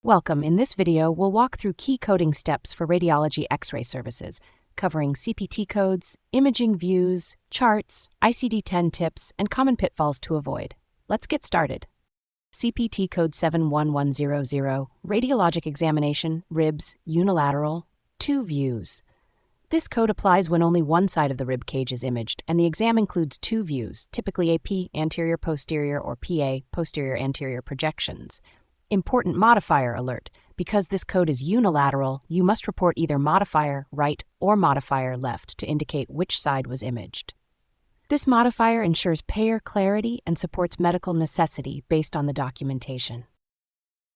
Welcome. In this video, we'll walk through key coding steps for radiology X-ray services, covering CPT codes, imaging views, charts, ICD-10 tips, and common pitfalls to avoid. Let's get started. CPT Code 71100, Radiologic Examination, Ribs, Unilateral, 2 views. This code applies when only one side of the rib cage is imaged, and the exam includes 2 views, typically AP, anterior-posterior, or PA, posterior-anterior projections. Important modifier alert. Because this code is unilateral, you must report either modifier right or modifier left to indicate which side was imaged. This modifier ensures payer clarity and supports medical necessity based on the documentation.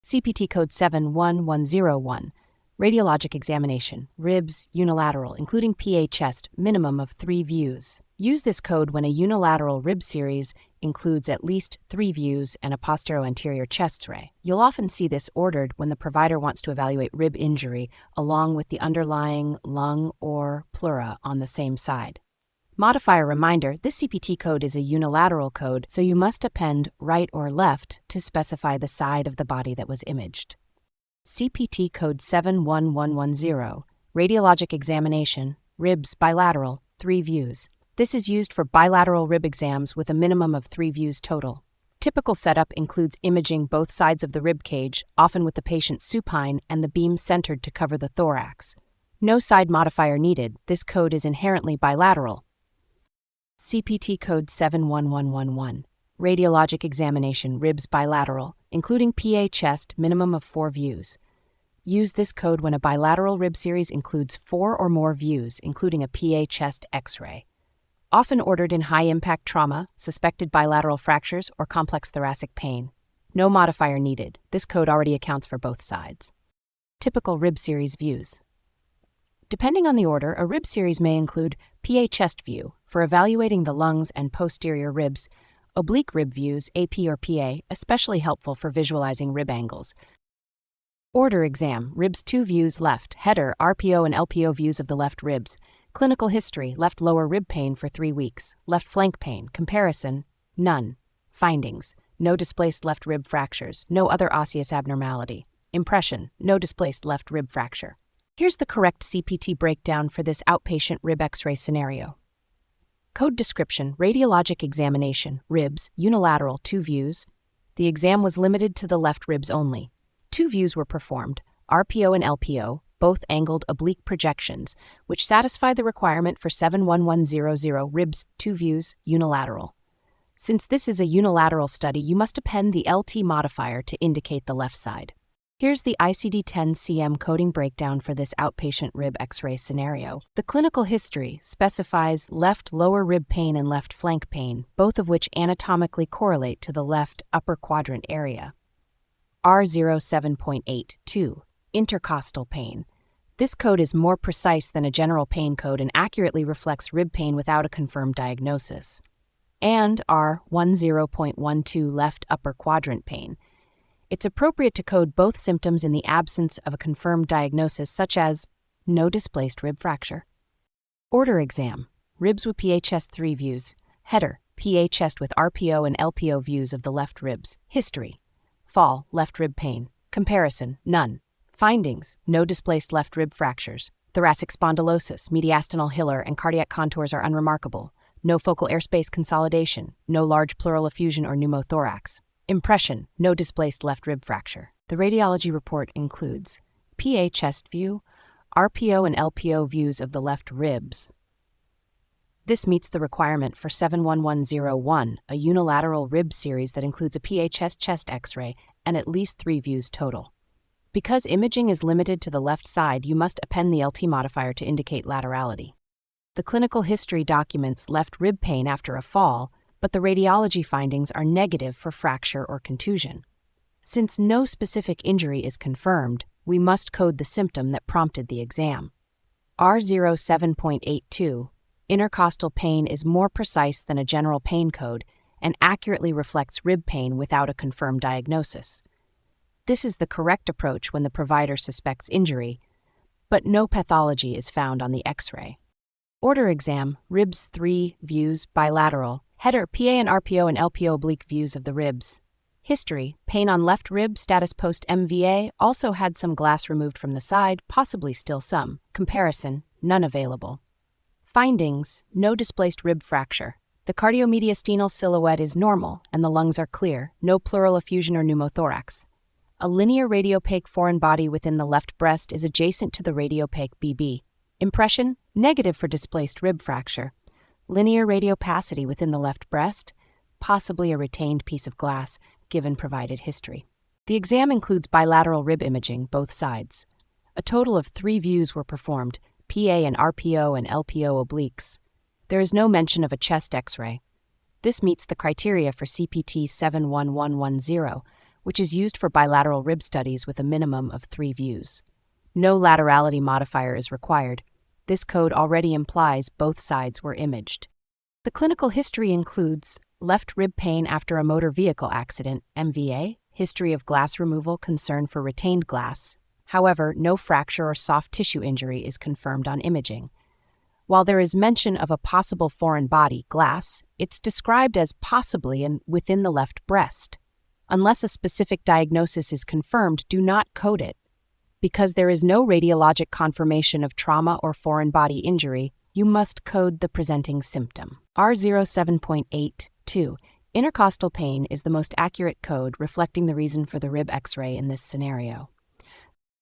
CPT Code 71101, Radiologic Examination, Ribs, Unilateral, including PA chest, minimum of 3 views. Use this code when a unilateral rib series includes at least 3 views and a posterior-anterior chest X-ray. You'll often see this ordered when the provider wants to evaluate rib injury along with the underlying lung or pleura on the same side. Modifier reminder, this CPT code is a unilateral code, so you must append right or left to specify the side of the body that was imaged. CPT Code 71110, Radiologic Examination, Ribs bilateral, 3 views. This is used for bilateral rib exams with a minimum of 3 views total. Typical setup includes imaging both sides of the rib cage, often with the patient supine and the beam centered to cover the thorax. No side modifier needed. This code is inherently bilateral. CPT Code 71111, Radiologic Examination, Ribs bilateral, including PA chest, minimum of 4 views. Use this code when a bilateral rib series includes 4 or more views, including a PA chest X-ray. Often ordered in high-impact trauma, suspected bilateral fractures, or complex thoracic pain. No modifier needed. This code already accounts for both sides. Typical rib series views. Depending on the order, a rib series may include PA chest view for evaluating the lungs and posterior ribs, oblique rib views, AP or PA, especially helpful for visualizing rib angles. Order exam, ribs 2 views left, header, RPO and LPO views of the left ribs. Clinical history, left lower rib pain for 3 weeks, left flank pain, comparison, none. Findings, no displaced left rib fractures, no other osseous abnormality. Impression, no displaced left rib fracture. Here's the correct CPT breakdown for this outpatient rib X-ray scenario. Code description, radiologic examination, ribs, unilateral, 2 views. The exam was limited to the left ribs only. 2 views were performed, RPO and LPO, both angled oblique projections, which satisfy the requirement for 71100 ribs, 2 views, unilateral. Since this is a unilateral study, you must append the LT modifier to indicate the left side. Here's the ICD-10 CM coding breakdown for this outpatient rib X-ray scenario. The clinical history specifies left lower rib pain and left flank pain, both of which anatomically correlate to the left upper quadrant area. R07.82, intercostal pain. This code is more precise than a general pain code and accurately reflects rib pain without a confirmed diagnosis. And R10.12, left upper quadrant pain. It's appropriate to code both symptoms in the absence of a confirmed diagnosis, such as no displaced rib fracture. Order exam, ribs with PA chest 3 views. Header, PA chest with RPO and LPO views of the left ribs. History, fall, left rib pain. Comparison, none. Findings, no displaced left rib fractures. Thoracic spondylosis, mediastinal hilar, and cardiac contours are unremarkable. No focal airspace consolidation. No large pleural effusion or pneumothorax. Impression, no displaced left rib fracture. The radiology report includes PA chest view, RPO and LPO views of the left ribs. This meets the requirement for 71101, a unilateral rib series that includes a PA chest X-ray and at least 3 views total. Because imaging is limited to the left side, you must append the LT modifier to indicate laterality. The clinical history documents left rib pain after a fall, but the radiology findings are negative for fracture or contusion. Since no specific injury is confirmed, we must code the symptom that prompted the exam. R07.82, intercostal pain is more precise than a general pain code and accurately reflects rib pain without a confirmed diagnosis. This is the correct approach when the provider suspects injury, but no pathology is found on the X-ray. Order exam, ribs 3 views bilateral. Header, PA and RPO and LPO oblique views of the ribs. History: pain on left rib, status post MVA, also had some glass removed from the side, possibly still some. Comparison: none available. Findings: no displaced rib fracture. The cardiomediastinal silhouette is normal and the lungs are clear, no pleural effusion or pneumothorax. A linear radiopaque foreign body within the left breast is adjacent to the radiopaque BB. Impression: negative for displaced rib fracture. Linear radiopacity within the left breast, possibly a retained piece of glass, given provided history. The exam includes bilateral rib imaging, both sides. A total of 3 views were performed, PA and RPO and LPO obliques. There is no mention of a chest X-ray. This meets the criteria for CPT 71110, which is used for bilateral rib studies with a minimum of 3 views. No laterality modifier is required. This code already implies both sides were imaged. The clinical history includes left rib pain after a motor vehicle accident, MVA, history of glass removal, concern for retained glass. However, no fracture or soft tissue injury is confirmed on imaging. While there is mention of a possible foreign body, glass, it's described as possibly within the left breast. Unless a specific diagnosis is confirmed, do not code it. Because there is no radiologic confirmation of trauma or foreign body injury, you must code the presenting symptom. R07.82. Intercostal pain is the most accurate code reflecting the reason for the rib X-ray in this scenario.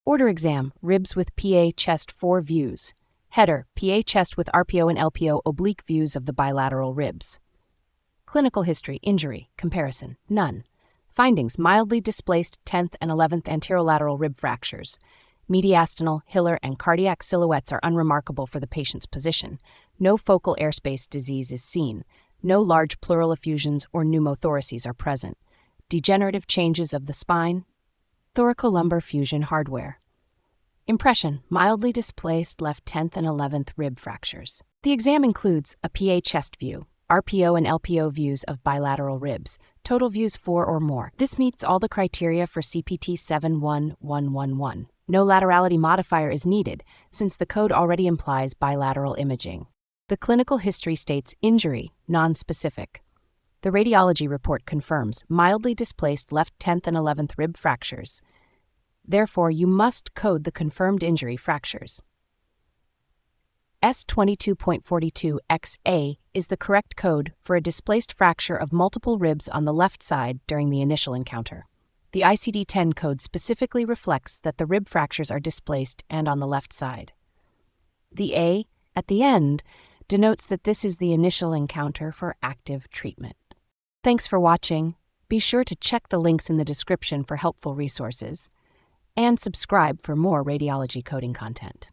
Order exam: ribs with PA chest 4 views. Header: PA chest with RPO and LPO oblique views of the bilateral ribs. Clinical history: injury, comparison, none. Findings: mildly displaced 10th and 11th anterolateral rib fractures. Mediastinal, hilar, and cardiac silhouettes are unremarkable for the patient's position. No focal airspace disease is seen. No large pleural effusions or pneumothoraces are present. Degenerative changes of the spine. Thoracolumbar fusion hardware. Impression: mildly displaced left 10th and 11th rib fractures. The exam includes a PA chest view, RPO and LPO views of bilateral ribs, total views 4 or more. This meets all the criteria for CPT 71111. No laterality modifier is needed, since the code already implies bilateral imaging. The clinical history states injury, non-specific. The radiology report confirms mildly displaced left 10th and 11th rib fractures. Therefore, you must code the confirmed injury fractures. S22.42XA is the correct code for a displaced fracture of multiple ribs on the left side during the initial encounter. The ICD-10 code specifically reflects that the rib fractures are displaced and on the left side. The A at the end denotes that this is the initial encounter for active treatment. Thanks for watching. Be sure to check the links in the description for helpful resources, and subscribe for more radiology coding content.